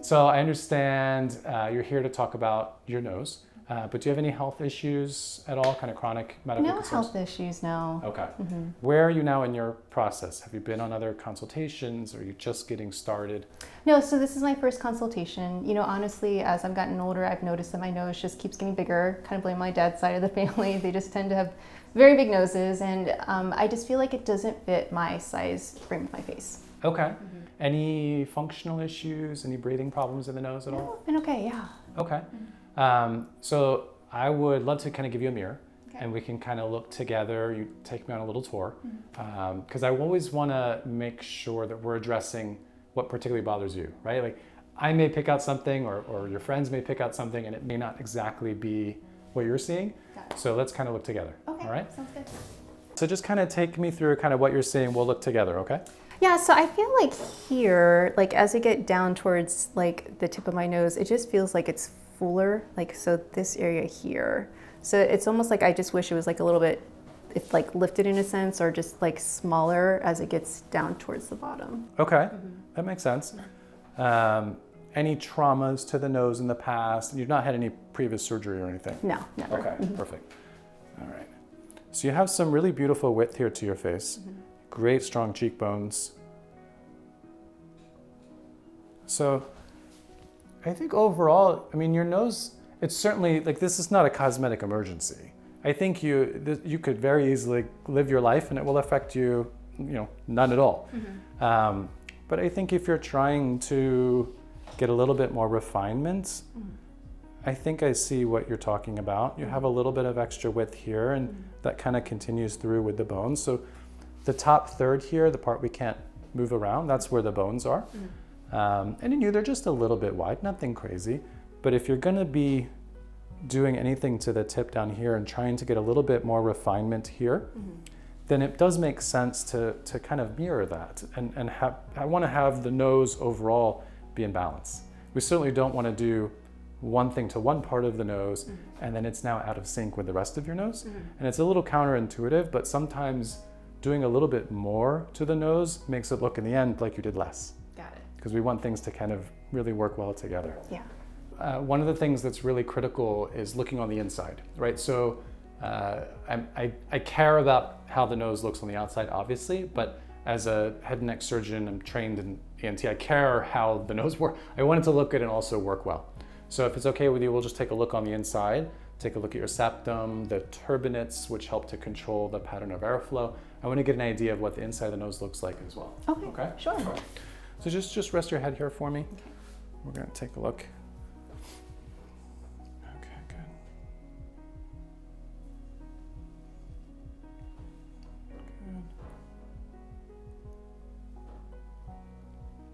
So I understand you're here to talk about your nose, but do you have any health issues at all, kind of chronic medical No concerns? health issues, no. Okay. Where are you now in your process? Have you been on other consultations, or are you just getting started? No, so this is my first consultation. You know, honestly, as I've gotten older, I've noticed that my nose just keeps getting bigger. Kind of blame my dad's side of the family. They just tend to have very big noses, and I just feel like it doesn't fit my size frame of my face. Okay. Any functional issues, any breathing problems in the nose at all? No, been okay, yeah. Okay. So I would love to kind of give you a mirror, and we can kind of look together. You take me on a little tour, because I always want to make sure that we're addressing what particularly bothers you, right? Like I may pick out something, or your friends may pick out something, and it may not exactly be what you're seeing. So let's kind of look together. Okay, all right? sounds good. So just kind of take me through kind of what you're seeing. We'll look together, okay? Yeah, so I feel like here, like as I get down towards like the tip of my nose, it just feels like it's fuller, like so this area here. So it's almost like I just wish it was like a little bit, if like lifted in a sense, or just like smaller as it gets down towards the bottom. Okay, that makes sense. Any traumas to the nose in the past? You've not had any previous surgery or anything? No, never. Okay, perfect. All right. So you have some really beautiful width here to your face. Great strong cheekbones. So I think overall, I mean, your nose, it's certainly like, this is not a cosmetic emergency. I think you could very easily live your life and it will affect you, none at all. But I think if you're trying to get a little bit more refinement, I think I see what you're talking about. You have a little bit of extra width here, and that kind of continues through with the bones. So the top third here, the part we can't move around, that's where the bones are. And in you, they're just a little bit wide, nothing crazy. But if you're gonna be doing anything to the tip down here and trying to get a little bit more refinement here, then it does make sense to kind of mirror that. And I wanna have the nose overall be in balance. We certainly don't wanna do one thing to one part of the nose and then it's now out of sync with the rest of your nose. And it's a little counterintuitive, but sometimes doing a little bit more to the nose makes it look in the end like you did less. Got it. Because we want things to kind of really work well together. Yeah. One of the things that's really critical is looking on the inside, right? So I care about how the nose looks on the outside, obviously, but as a head and neck surgeon, I'm trained in ENT, I care how the nose works. I want it to look good and also work well. So if it's okay with you, we'll just take a look on the inside, take a look at your septum, the turbinates, which help to control the pattern of airflow. I want to get an idea of what the inside of the nose looks like as well. Okay, sure. So just rest your head here for me. Okay. We're going to take a look. Okay, good.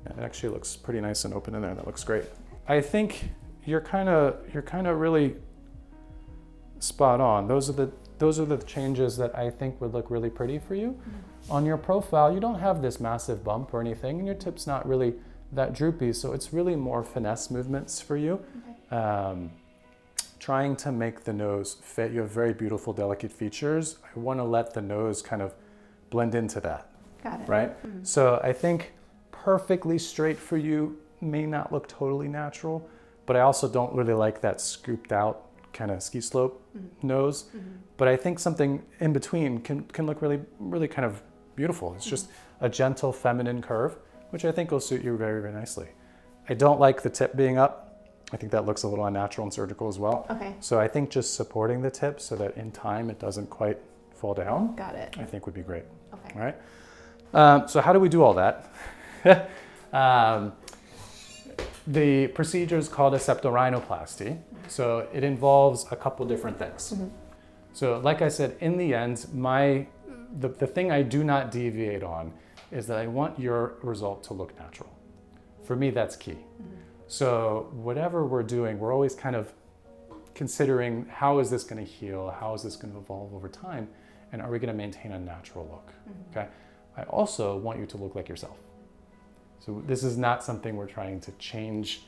Yeah, it actually looks pretty nice and open in there. That looks great. I think you're kind of really spot on. Those are the changes that I think would look really pretty for you. On your profile, you don't have this massive bump or anything, and your tip's not really that droopy, so it's really more finesse movements for you. Trying to make the nose fit. You have very beautiful, delicate features. I want to let the nose kind of blend into that. Got it. Right? So I think perfectly straight for you may not look totally natural, but I also don't really like that scooped out kind of ski slope nose. But I think something in between can look really, really kind of beautiful. It's just a gentle feminine curve, which I think will suit you very, very nicely. I don't like the tip being up. I think that looks a little unnatural and surgical as well. Okay. So I think just supporting the tip so that in time it doesn't quite fall down, Got it. I think would be great. Okay. All right. So how do we do all that? The procedure is called a septorhinoplasty. So it involves a couple different things. So like I said, in the end, the thing I do not deviate on is that I want your result to look natural. For me, that's key. So whatever we're doing, we're always kind of considering, how is this going to heal? How is this going to evolve over time? And are we going to maintain a natural look? Okay. I also want you to look like yourself. So this is not something we're trying to change,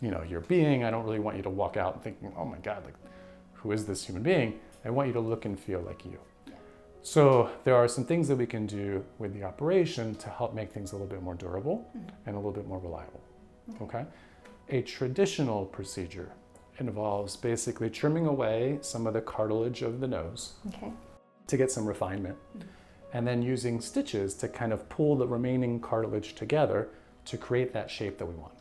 your being. I don't really want you to walk out thinking, oh my God, like, who is this human being? I want you to look and feel like you. So there are some things that we can do with the operation to help make things a little bit more durable and a little bit more reliable. Okay. A traditional procedure involves basically trimming away some of the cartilage of the nose to get some refinement, and then using stitches to kind of pull the remaining cartilage together to create that shape that we want.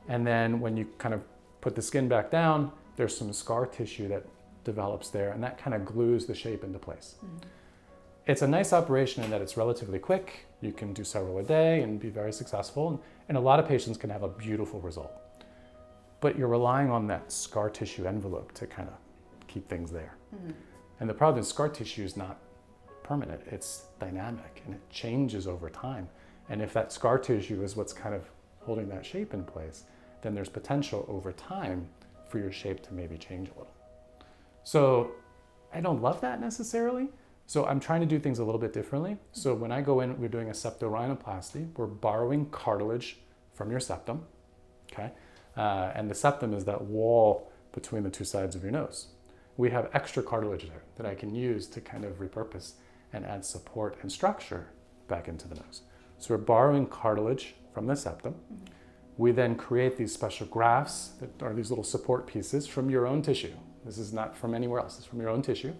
And then when you kind of put the skin back down, there's some scar tissue that develops there, and that kind of glues the shape into place. It's a nice operation in that it's relatively quick. You can do several a day and be very successful, and a lot of patients can have a beautiful result. But you're relying on that scar tissue envelope to kind of keep things there. And the problem is scar tissue is not permanent, it's dynamic, and it changes over time. And if that scar tissue is what's kind of holding that shape in place, then there's potential over time for your shape to maybe change a little. So I don't love that necessarily. So I'm trying to do things a little bit differently. So when I go in, we're doing a septorhinoplasty. We're borrowing cartilage from your septum, okay? And the septum is that wall between the two sides of your nose. We have extra cartilage there that I can use to kind of repurpose and add support and structure back into the nose. So we're borrowing cartilage from the septum. We then create these special grafts that are these little support pieces from your own tissue. This is not from anywhere else, it's from your own tissue.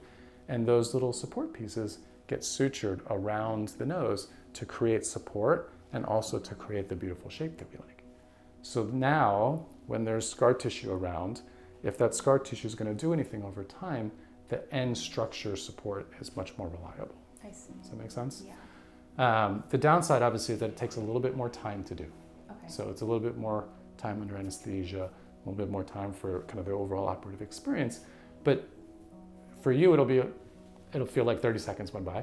And those little support pieces get sutured around the nose to create support and also to create the beautiful shape that we like. So now, when there's scar tissue around, if that scar tissue is going to do anything over time, the end structure support is much more reliable. I see. Does that make sense? Yeah. The downside, obviously, is that it takes a little bit more time to do. Okay. So it's a little bit more time under anesthesia, a little bit more time for kind of the overall operative experience. But for you, it'll feel like 30 seconds went by.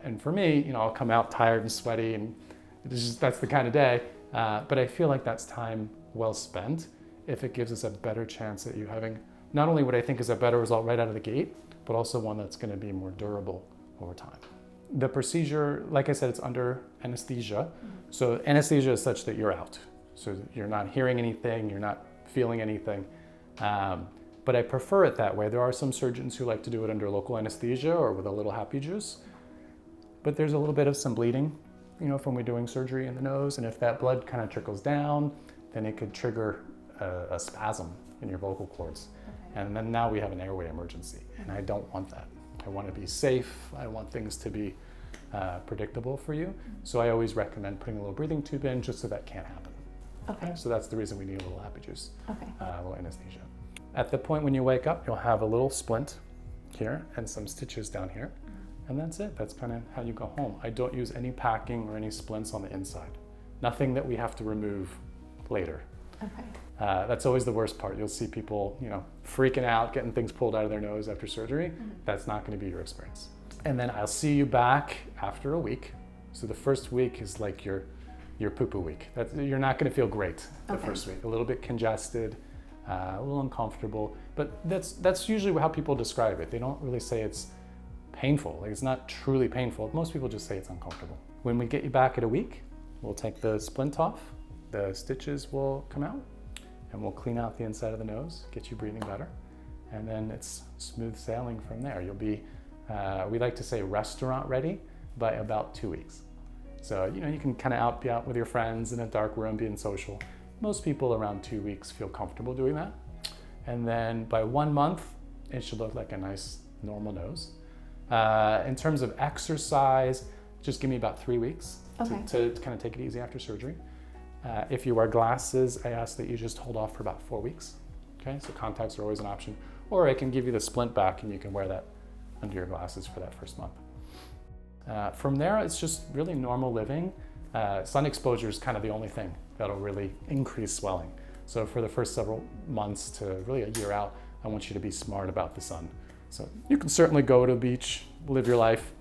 And for me, I'll come out tired and sweaty, and that's the kind of day. But I feel like that's time well spent if it gives us a better chance at you having not only what I think is a better result right out of the gate, but also one that's going to be more durable over time. The procedure, like I said, it's under anesthesia. So anesthesia is such that you're out. So you're not hearing anything, you're not feeling anything. But I prefer it that way. There are some surgeons who like to do it under local anesthesia or with a little happy juice. But there's a little bit of some bleeding, from we doing surgery in the nose. And if that blood kind of trickles down, then it could trigger a spasm in your vocal cords. And then now we have an airway emergency. And I don't want that. I want to be safe. I want things to be predictable for you. So I always recommend putting a little breathing tube in just so that can't happen. Okay. So that's the reason we need a little happy juice, Okay. A little anesthesia. At the point when you wake up, you'll have a little splint here and some stitches down here. And that's it. That's kind of how you go home. I don't use any packing or any splints on the inside. Nothing that we have to remove later. Okay. That's always the worst part. You'll see people, freaking out, getting things pulled out of their nose after surgery. That's not going to be your experience. And then I'll see you back after a week. So the first week is like your poo-poo week. You're not going to feel great the first week. A little bit congested, a little uncomfortable. But that's usually how people describe it. They don't really say it's painful. Like, it's not truly painful. Most people just say it's uncomfortable. When we get you back at a week, we'll take the splint off. The stitches will come out, and we'll clean out the inside of the nose, get you breathing better, and then it's smooth sailing from there. You'll be, we like to say restaurant ready by about 2 weeks. So, you can kind of be out with your friends in a dark room being social. Most people around 2 weeks feel comfortable doing that. And then by 1 month, it should look like a nice normal nose. In terms of exercise, just give me about 3 weeks to kind of take it easy after surgery. If you wear glasses, I ask that you just hold off for about 4 weeks. Okay, so contacts are always an option. Or I can give you the splint back and you can wear that under your glasses for that first month. From there, it's just really normal living. Sun exposure is kind of the only thing that'll really increase swelling. So for the first several months to really a year out, I want you to be smart about the sun. So you can certainly go to the beach, live your life,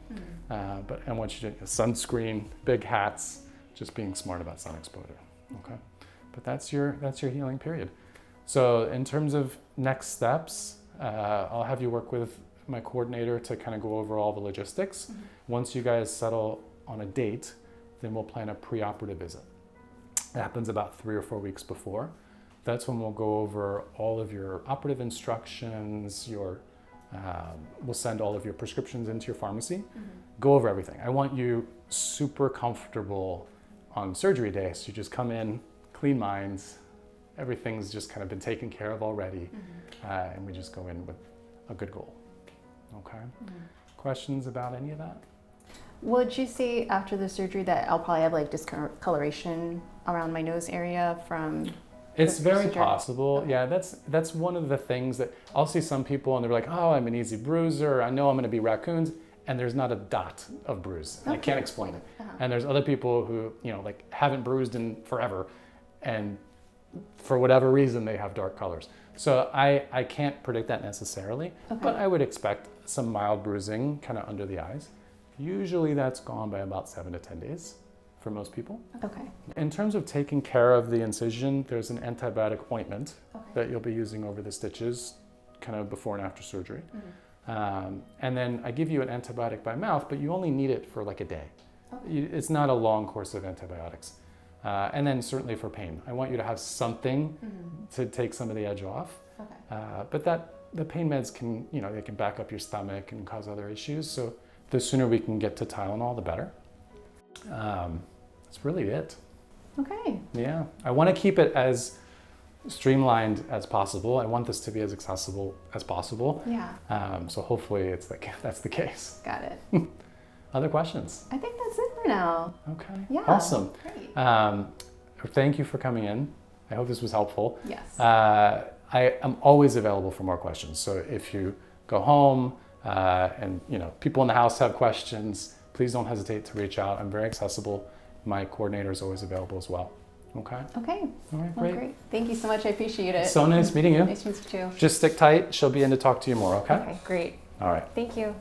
but I want you to sunscreen, big hats, just being smart about sun exposure. Okay, but that's your healing period. So in terms of next steps, I'll have you work with my coordinator to kind of go over all the logistics. Once you guys settle on a date, then we'll plan a preoperative visit. It happens about 3 or 4 weeks before. That's when we'll go over all of your operative instructions, we'll send all of your prescriptions into your pharmacy, go over everything. I want you super comfortable on surgery day, so you just come in, clean minds, everything's just kind of been taken care of already, and we just go in with a good goal. Okay. Questions about any of that? Would you say after the surgery that I'll probably have like discoloration around my nose area from? It's very procedure? possible. Okay. Yeah, that's one of the things that I'll see some people and they're like, oh, I'm an easy bruiser. I know I'm going to be raccoons, and there's not a dot of bruise. I can't explain it. And there's other people who, you know, like haven't bruised in forever, and for whatever reason they have dark colors. So I can't predict that necessarily, but I would expect some mild bruising kind of under the eyes. Usually that's gone by about 7 to 10 days for most people. Okay. In terms of taking care of the incision, there's an antibiotic ointment that you'll be using over the stitches kind of before and after surgery. And then I give you an antibiotic by mouth, but you only need it for like a day. It's not a long course of antibiotics. And then certainly for pain, I want you to have something to take some of the edge off. But the pain meds can, you know, they can back up your stomach and cause other issues. So the sooner we can get to Tylenol, the better. That's really it. Okay. Yeah, I want to keep it as streamlined as possible. I want this to be as accessible as possible. Yeah. So hopefully it's like that's the case. Got it. Other questions? I think that's it for now. Okay. Yeah. Awesome. Great. Thank you for coming in. I hope this was helpful. Yes. I am always available for more questions. So if you go home and you know people in the house have questions, please don't hesitate to reach out. I'm very accessible. My coordinator is always available as well. Okay. Okay. All right. Well, Great. great. Thank you so much. I appreciate it. So nice meeting you. Nice to meet you too. Just stick tight. She'll be in to talk to you more. Okay. Okay. Great. All right. Thank you.